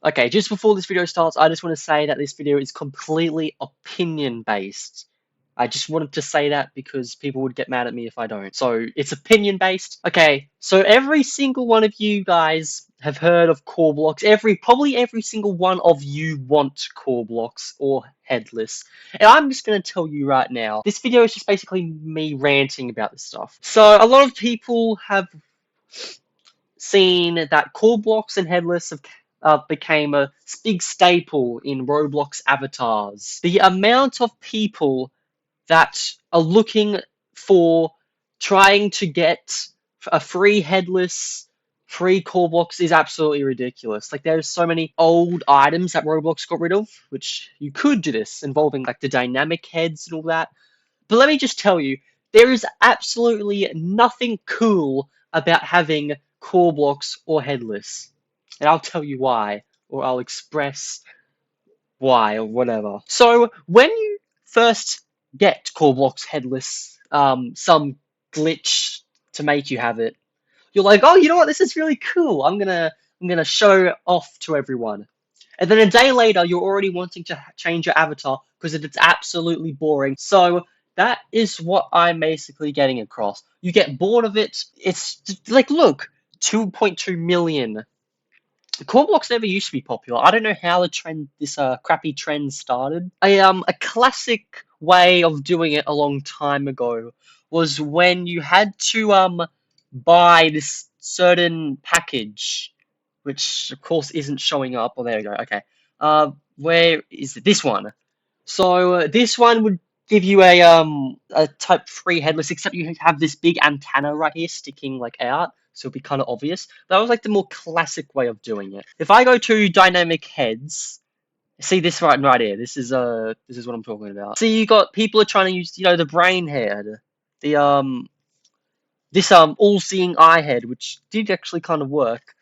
Okay, just before this video starts, I just want to say that this video is completely opinion based. I just wanted to say that because people would get mad at me if I don't. So it's opinion based. Okay, so every single one of you guys have heard of Korblox. Probably every single one of you want Korblox or Headless. And I'm just gonna tell you right now, this video is just basically me ranting about this stuff. So a lot of people have seen that Korblox and Headless have became a big staple in Roblox avatars. The amount of people that are looking for trying to get a free Headless, free Korblox is absolutely ridiculous. Like there's so many old items that Roblox got rid of, which you could do this involving like the dynamic heads and all that. But let me just tell you, there is absolutely nothing cool about having Korblox or Headless. And I'll tell you why, or I'll express why, or whatever. So, when you first get Korblox Headless, some glitch to make you have it, you're like, oh, you know what, this is really cool. I'm gonna show it off to everyone. And then a day later, you're already wanting to change your avatar because it's absolutely boring. So that is what I'm basically getting across. You get bored of it. It's like, look, 2.2 million. Korblox never used to be popular. I don't know how this crappy trend started. A classic way of doing it a long time ago was when you had to buy this certain package, which of course isn't showing up. Oh, there we go. Okay. Where is it? This one? So this one would give you a type 3 headless, except you have this big antenna right here sticking like out, so it'd be kind of obvious. That was like the more classic way of doing it. If I go to dynamic heads, see this right here. This is what I'm talking about. See, you got people are trying to use the brain head, the this all-seeing eye head, which did actually kind of work.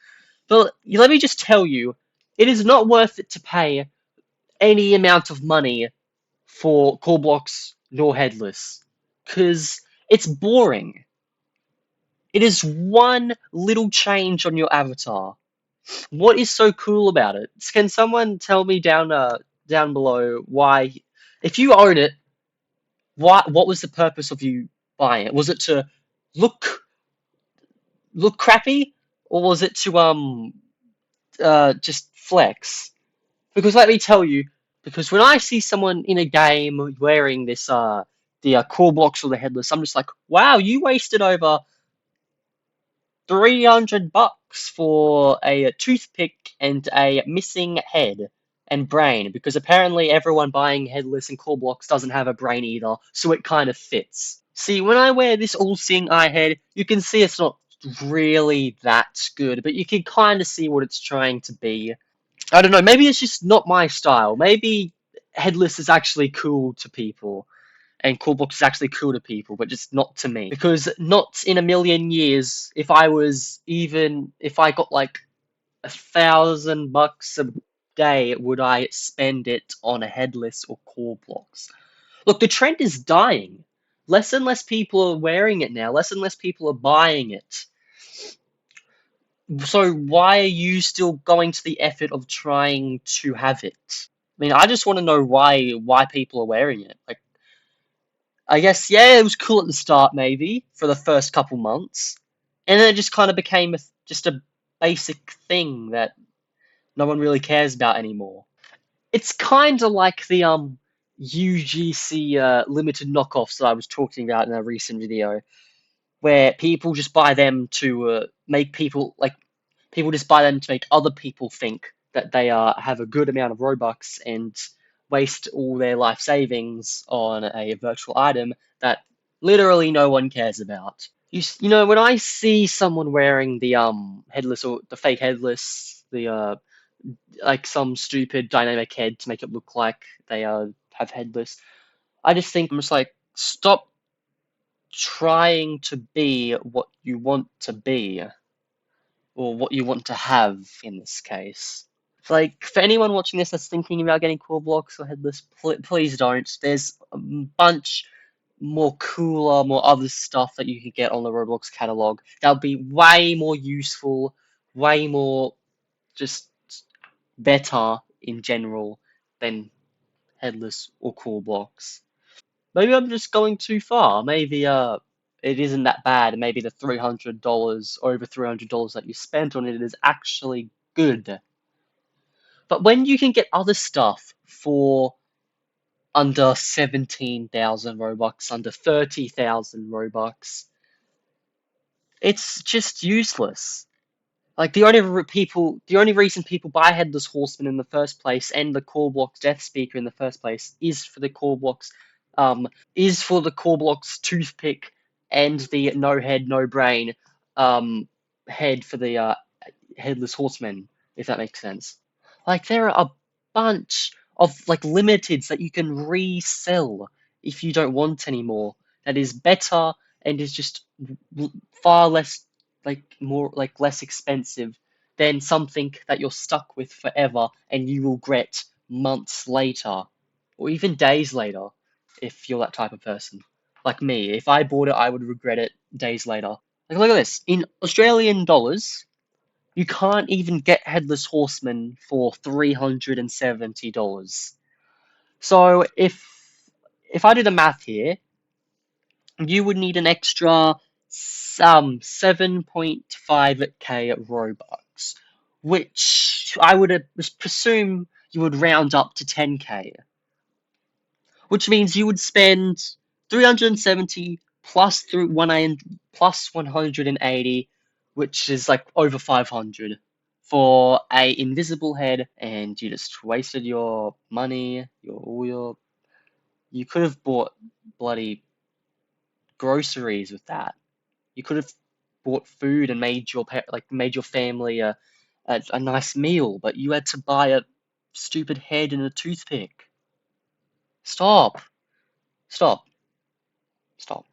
But let me just tell you, it is not worth it to pay any amount of money for Korblox nor Headless, because it's boring. It is one little change on your avatar. What is so cool about it? Can someone tell me down below why, if you own it, what was the purpose of you buying it? Was it to look crappy, or was it to just flex? Because let me tell you, because when I see someone in a game wearing this the Korblox or the Headless, I'm just like, wow, you wasted over $300 for a toothpick and a missing head and brain, because apparently everyone buying Headless and Korblox doesn't have a brain either, so it kind of fits. See, when I wear this all-seeing eye head, you can see it's not really that good, but you can kind of see what it's trying to be. I don't know, maybe it's just not my style. Maybe Headless is actually cool to people, and Korblox is actually cool to people, but just not to me. Because not in a million years, if I got like $1,000 a day, would I spend it on a Headless or Korblox? Look, the trend is dying. Less and less people are wearing it now. Less and less people are buying it. So why are you still going to the effort of trying to have it? I mean, I just want to know why people are wearing it. Like, I guess yeah, it was cool at the start, maybe for the first couple months, and then it just kind of became just a basic thing that no one really cares about anymore. It's kind of like the UGC limited knockoffs that I was talking about in a recent video, where people just buy them to make people just buy them to make other people think that they have a good amount of Robux and waste all their life savings on a virtual item that literally no one cares about. You know, when I see someone wearing the headless or the fake headless, the like some stupid dynamic head to make it look like they have headless, I just think I'm just like, stop trying to be what you want to be, or what you want to have in this case. Like, for anyone watching this that's thinking about getting Korblox or Headless, please don't. There's a bunch more cooler, more other stuff that you could get on the Roblox catalog that would be way more useful, way more just better in general than Headless or Korblox. Maybe I'm just going too far. Maybe it isn't that bad. Maybe the $300 over $300 that you spent on it is actually good. But when you can get other stuff for under 17,000 Robux, under 30,000 Robux, it's just useless. Like the only reason people buy Headless Horseman in the first place and the Korblox Death Speaker in the first place is for the Korblox toothpick and the no head no brain um head for the Headless Horseman, if that makes sense. Like there are a bunch of like limiteds that you can resell if you don't want anymore. That is better and is just far less less expensive than something that you're stuck with forever and you will regret months later or even days later if you're that type of person. Like me, if I bought it, I would regret it days later. Like look at this. In Australian dollars, you can't even get Headless Horseman for $370. So if I do the math here, you would need an extra 7.5k Robux, which I would presume you would round up to 10k, which means you would spend 370 plus through 180, which is like over 500 for a invisible head, and you just wasted your money, you could have bought bloody groceries with that. You could have bought food and made your family a nice meal, but you had to buy a stupid head and a toothpick. Stop. Stop. Stop.